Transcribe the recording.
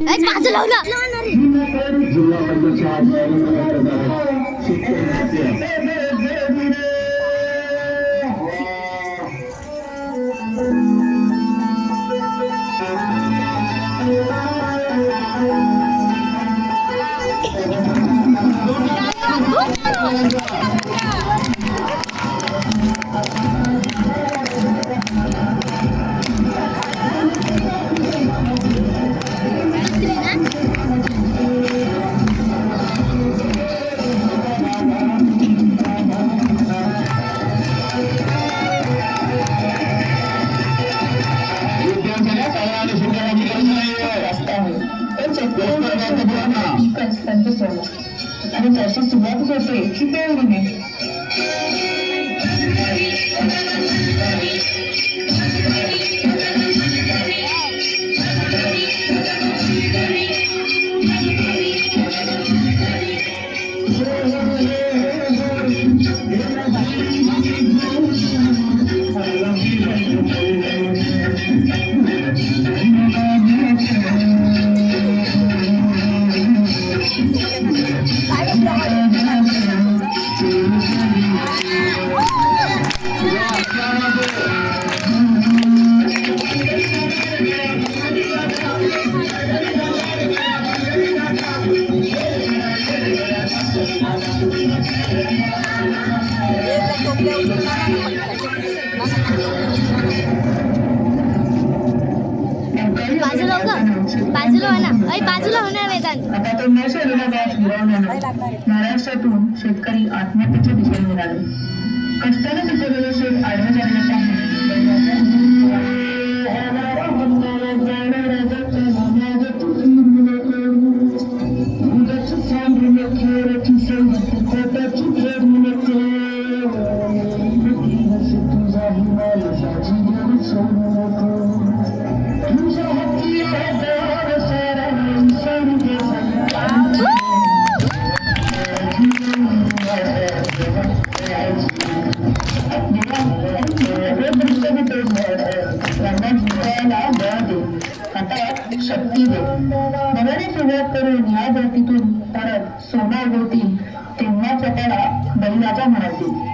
माझं लावलं आणि त्याची सुरुवातच होते की पेवडीने. बाजूला होणार वेदांत. आता तो न शरीरा बॅच फिरवण्यानं महाराष्ट्रातून शेतकरी आत्महत्येच्या दिशेने निघाले. कष्टाने पिकवलेले शेत आडवं जाण्याच्या शक्ती दे. नव्याने सुरुवात करून या धर्तीतून परत सोना उगवतील तेव्हा त्याला बलिराजा म्हणायचे.